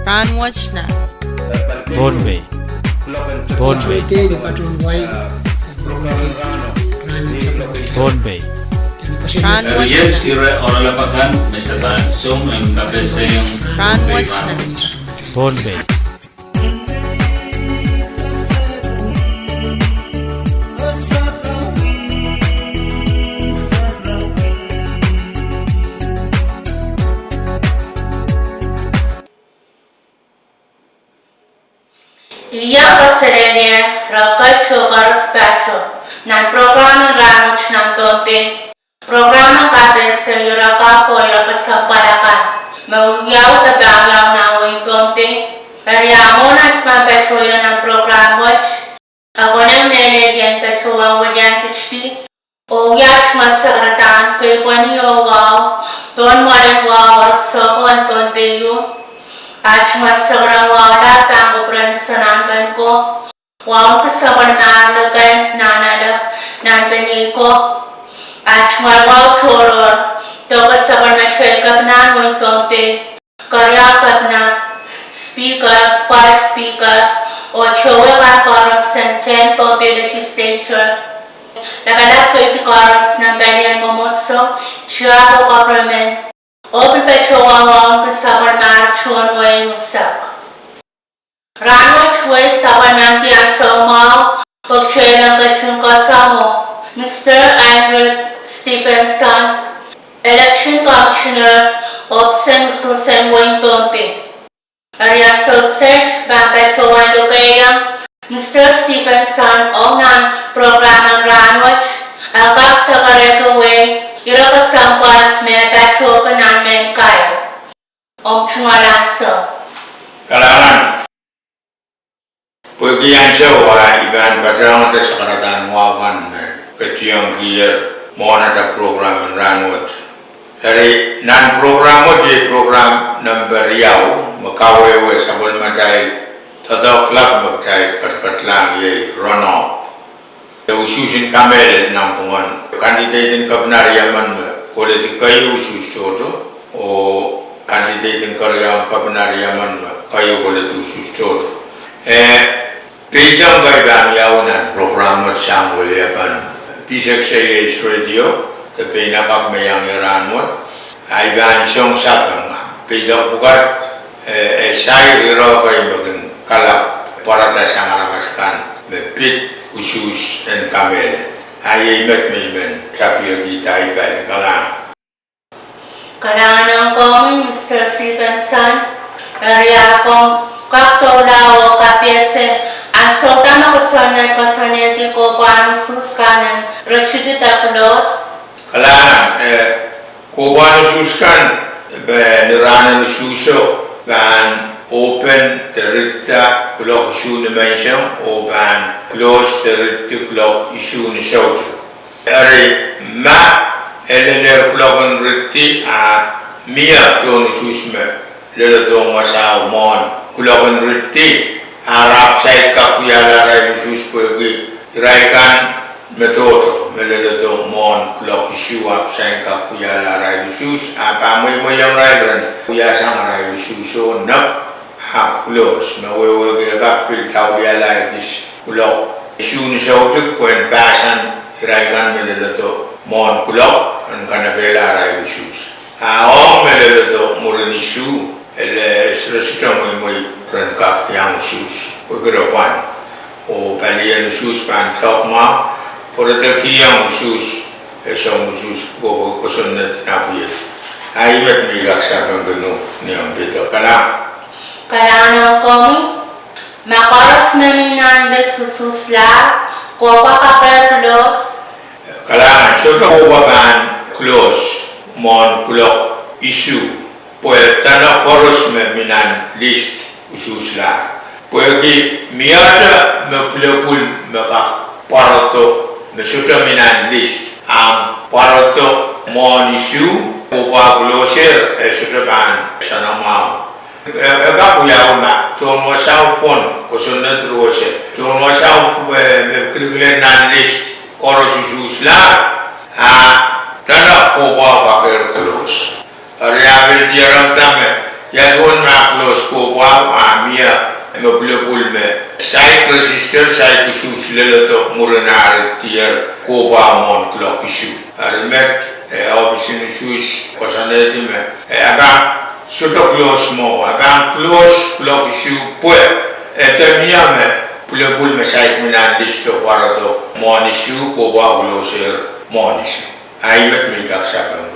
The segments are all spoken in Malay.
Rahnwet na. Pohnpei. Pohnpei. Pohnpei. Rahnwet Yes, tira orang lapakan misalkan sum ang kabese yung Rahnwet na. Pohnpei. Iya Australia rakat chogar spatcho nan program Rahnwet nan tonte program kabese yuraka po yuraka saparakan mau yau tabang yau na wing tonte Ariamo na chmapatcho nan program watch agonang nene dian patcho wajan tichti o yak masaratan kay paniyo wow ton maran wow sapon tonte yu आज मसवरा वाड़ा तांगो प्रनसनांगन को वांग सवन नालगन नानाला नांगनी को आज मरवाव छोड़ो तो कसवन में छेकप नान वंतोंते कर्या कपना स्पीकर फाइव स्पीकर और छोवे बार कॉरस सेंटेन पॉपुलरिटी स्टेचर लगलग कई कॉरस न बैरियन मोमोसो शाबो government Open petrol along the southern marathon way musak. Rahnwet way southern nanti asomo pagchelang kachung kasamo. Mr. Andrew Stephenson, election commissioner of Sen Wayne Pohnpei. Area Solsech bang petrol and lukayang Mr. Stephenson onan program Rahnwet agak sakareka way. Ira kasampal may patro ka namin kayo. Chungalang so. Kalaran. Pwede yan siya wa iban patrang ito sa karatan wawan kaciyang gear mo na ta program Rahnwet. Dari nan program mo di program number yaw makawewe sabon matay tataw club magtay katlang ye Runoff. Ususin kamel ng pungon. Kandidatin kapnariyaman politik kayo usus toto o kandidatin karyang kapnariyaman kayo politik usus toto. Pijang gayban yawanan programa siyang waliapan. Pisag sa yes radio, tapi nakap mayang Rahnwet. Ayban siyang sapang. Pijang bukat say riro kayo maging kalap para tayo sa ngaramaskan. Pit usus dan kamel. Ayay matmayman tapir kita ibad kalang. Kalangan kong Mr. Stephenson, area kong kaktola o kapyese aso tama kasanay di ko paano suskanan rakshiti taplos. Kalangan ko paano suskan niranan suso ban open terita clock issue na mention o ban close terita clock issue na shout. Ari ma elener clock on riti a mia ton susme lelo dong masa mon clock on riti harap sai kapuyala rai sus pergi raikan metodo lelo dong mon clock issue ap sai kapuyala rai sus apa mo yang rai ran puya sang rai sus so nap hap close mawewe gak pil tau dia lagi kulok isu ni sautuk poin pasan iraikan meleleto mon kulok an kana bela rai isus om meleleto murin isu ele sresita moi rangkap yang isus kedepan o palian isus pan top ma politiki yang isus esong isus go kosonnet napuyet aimet mi gaksa bangno ni am beto kala. Kalangan kami makaras naminan de sususla ko pakaplos. Kalangan soto ko ban close mon clock issue poe tana koros naminan list ususla poe ki miata me plepul maka parato me soto minan list am parato mon issue ko pa closer soto ban sanamau. Eka punya rumah, cuma saya pun kosonet terus. Cuma saya berkeliling list koros susu lah. Tanah kopa pakai terus. Hari abis dia orang tamu ya don ma close ko wa amia me bulbul me sai resistor sai kusu lelo murnar tier ko ba mon clock issue remet obisini sus kosane di me aba soto close mo aba close clock issue pue etemia me bulbul me sai minan listo parato mon issue ko ba closer mon issue ai met me ka sabangu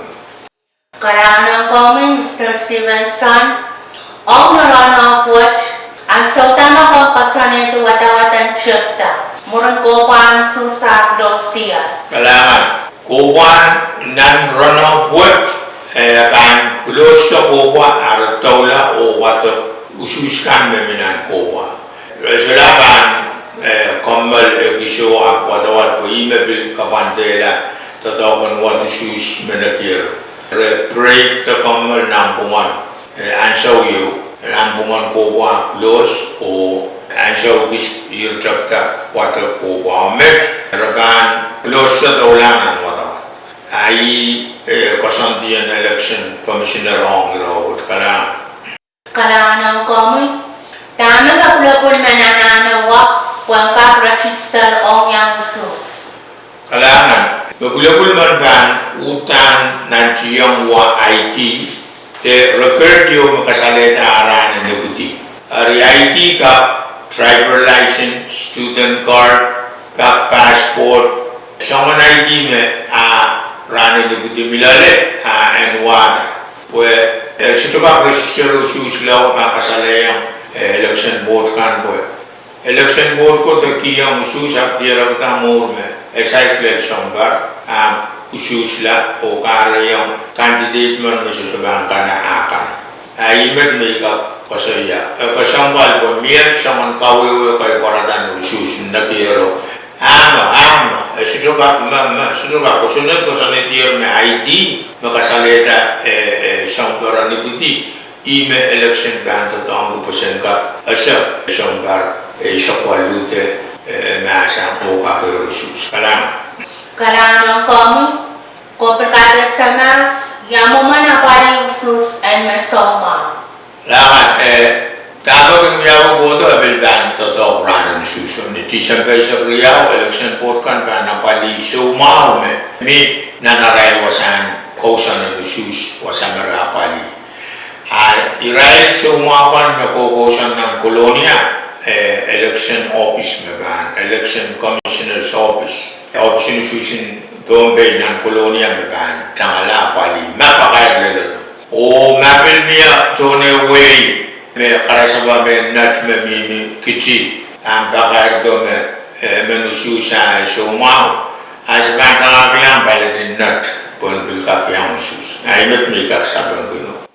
Karana kami Mr. Stevenson, ang Rahnwet, ang sautama ko kasane tu watawatan cipta, murang kopan susah dostiat. Kalangan kopan nan Rahnwet kan close to kopan ada taula o wato ususkan meminan kopan. Selakan kombal kisyo ak watawat po imebil kapantela tatakan watu sus menakir. Break the common number one and show you number one ko wa close o and show this year chapter water ko wa met raban close to the ulangan wata ai kosandian election commissioner on road Karana kami tama baglapon mananana wa pangka register ong yang sus. Kalangan bagulabul man utan nanti yang wa IT te record yo makasaleta aran ne puti ari IT ka driver license student card ka passport sama ID me a ran ne puti milale a enwana pues sito ka register usus law makasale yang election board kan boy election board ko to kiya usus ak tira ta mur me cycle sombar usus la o kara yang candidate man mesu bang kana akan aimet meka kosoya kosambal bo mier saman kawe kai paradan usus ndakiro ama sidoka mama sidoka kosonet kosane tier me ID makasaleta sambara ni buti ime election ban to tangu posenka asa sambar shakwalute masa o ka usus Karana kami ko perkara samas yang mana pari usus and mesoma. Lahat tago ng yawo bodo abel ban to ranan suso ni tisang sa riyaw election board kan ba na pali so me mi nanaray wasan kausan ng usus wasan pali irail so pan na kausan ng kolonia election office me ban election commissioner's office option susun Pohnpei nan kolonia me ban tangala pali mapakayag lelo o mapil niya tone way me karasaba me nat me mimi kiti ang pakayag do me menususa so mau asban tangabilang palatin nat pon bilkak yang usus ay met me kaksaban kuno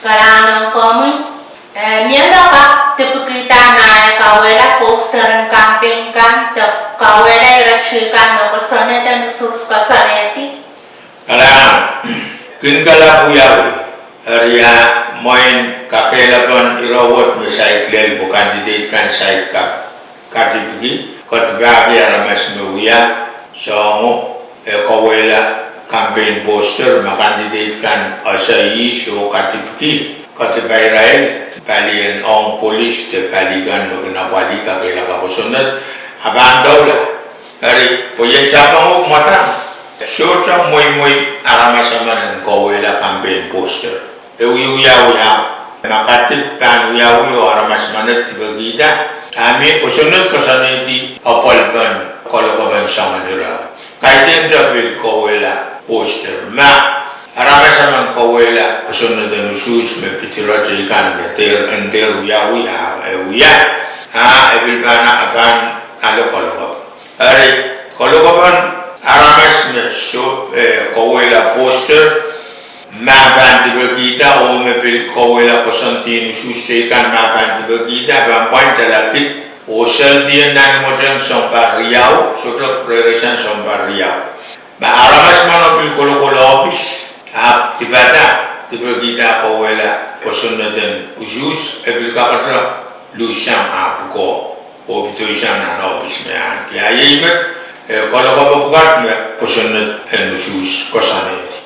Karana kami mianda ka tipukita na kawela poster campaign kan kawela irachikan no kosane dan sus kasaneti Kalang kinkala puyawi area moin kakelapan irawat mesai klel bu candidate kan sai kap katipigi kotbabi aramas mewiya songo kawela campaign poster ma candidate kan asai so katipigi kotbairael palian ong polis te paligan magna pali kakela kasunod abang daula dari poyen siapa mo mata shota moy aramasaman kawela campaign poster uya makatip pan uya aramasaman tibagita kami kasunod kasaniti apalban kalokaban samanira kaiten dabil kawela poster ma aramasaman kawela kasunod ang usus me pitiraja ikan ter enter uya ebilbana akan kalokap ari kalokaban aramas me so kawela poster maban tibagita o me pil kawela kasantin usus te ikan maban tibagita bampan talakit o saldian nan modern sompar riau soto reresan sompar riau ma aramas manopil kolokola office tibata tibagita kawela kasunod ang usus ebilkakatra lusang apuko o bitoisang nanopis me an kaya imet kalau kapapukat me kasunod ang usus kasaneti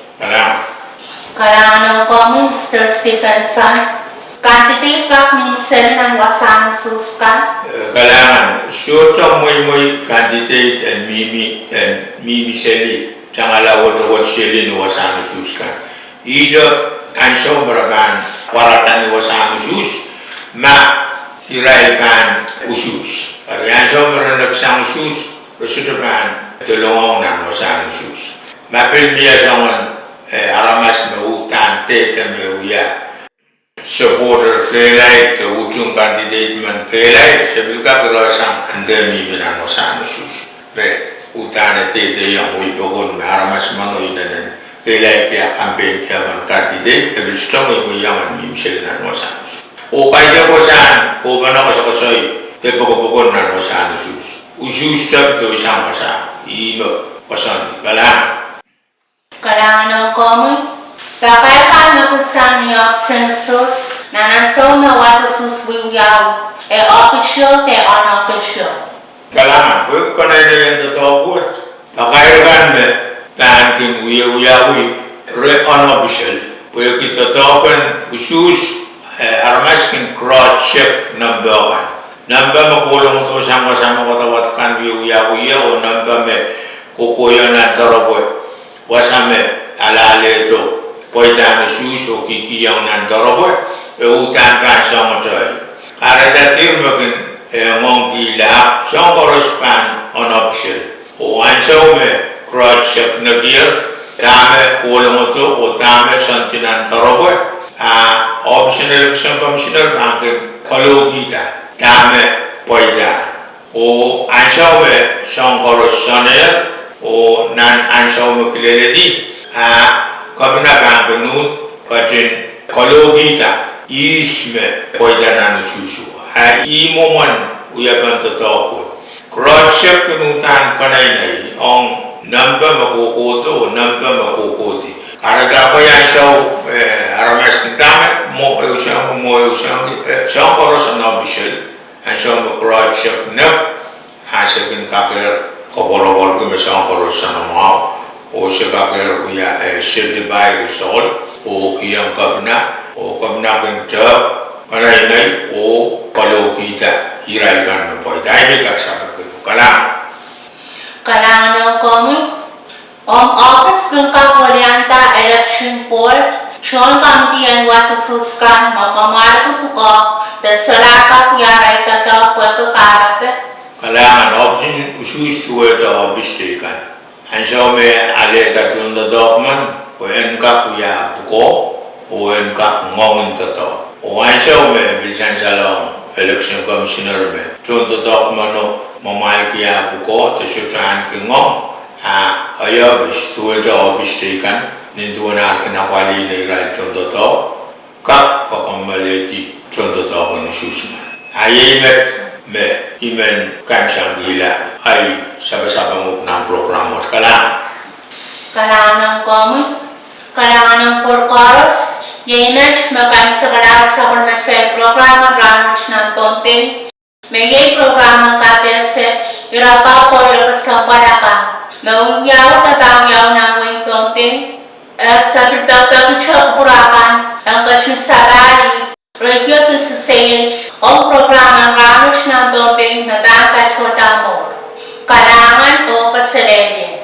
Karana kami kami Mr. Stevenson, kantiti kak mimsel ng wasang suskan. Kailangan suota muy candidate and mimi seli tangala wot seli no wasano suskan. Ijo ansho maraban paratan no wasano sus ma tirai pan usus. Ari ansho maranak sang sus besuta pan telong nan wasano sus. Ma pel mia zangan aramas me utan tete me uya. Supporter pelai ke ujung candidate man pelai sebilka terusang anda miminan wasano sus be utane tete yang ui pogon aramas mano inanen pelai ke campaign ke man candidate ebil strong ui yang mimselinan wasano sus o kaya wasan o bana kasoi te pogon nan wasano sus usus tab to sang wasa imo wasan dikalan Kalangan kami Pakaikan nakusan ni census na nasoma watu sus wiyawi official te unofficial. Kalangan bu kana ni to buat pakaikan me banking wiyawi re unofficial bu kita token khusus armaskin cross check number makulong to sama-sama watkan wiyawi o number me kokoyan antaraboy wasame alale to poitan susu kiki yang nandorobo utan pan somotoy ara datir makin ngongki la songoros pan unofficial o anso me cross check nagir tame kolomoto o tame santinan torobo optional election commissioner bank kologita tame poita o anso me songoros soner o nan anso me kileledi Kabina bangunut kajen kologita isme poidanan susu imoman uyaban tetapun cross-check kenutan kanai ong number makokoto makokoti karena apa yang show aramas kita mo usang show koros unofficial and show cross-check nak hasilkan kaker koborobor kemisang koros sanamau o sebagai punya safety by result o kiyang kabna kenta pada ini o kalau kita iraikan mempunyai ini tak sabar kalang Kalangan kami office kengkap Orienta election board Chon kamti ang watu suskan mapamar ko puko desalaka puyaray tata pueto karape. kalangan option usus tuwe ta obistekan Anso me ale ta tunda dokman o enka puya buko o enka ngongun tato o anso me bilsan salong election commissioner me tunda dokman no mamal kiya buko te sutran ki ngong ayo bis tuwe ta obistekan nintuana kena wali ne rai tunda to kak kokomaleti tunda to kono susma ayemet me imen kancang gila ay sama-sama mo ng program mo kalang Kalangan kami Kalangan porkaros Yemet makan segala sabarmatay programa Rahnwet ng Pohnpei may programa kapese irapa po irasamparakan mawinyaw tatangyaw ng wing Pohnpei sa pagkakitsa purakan ang katsisabali radio fisisayage o programa Rahnwet ng Pohnpei na dapat hotamo Kalangan o kasalelya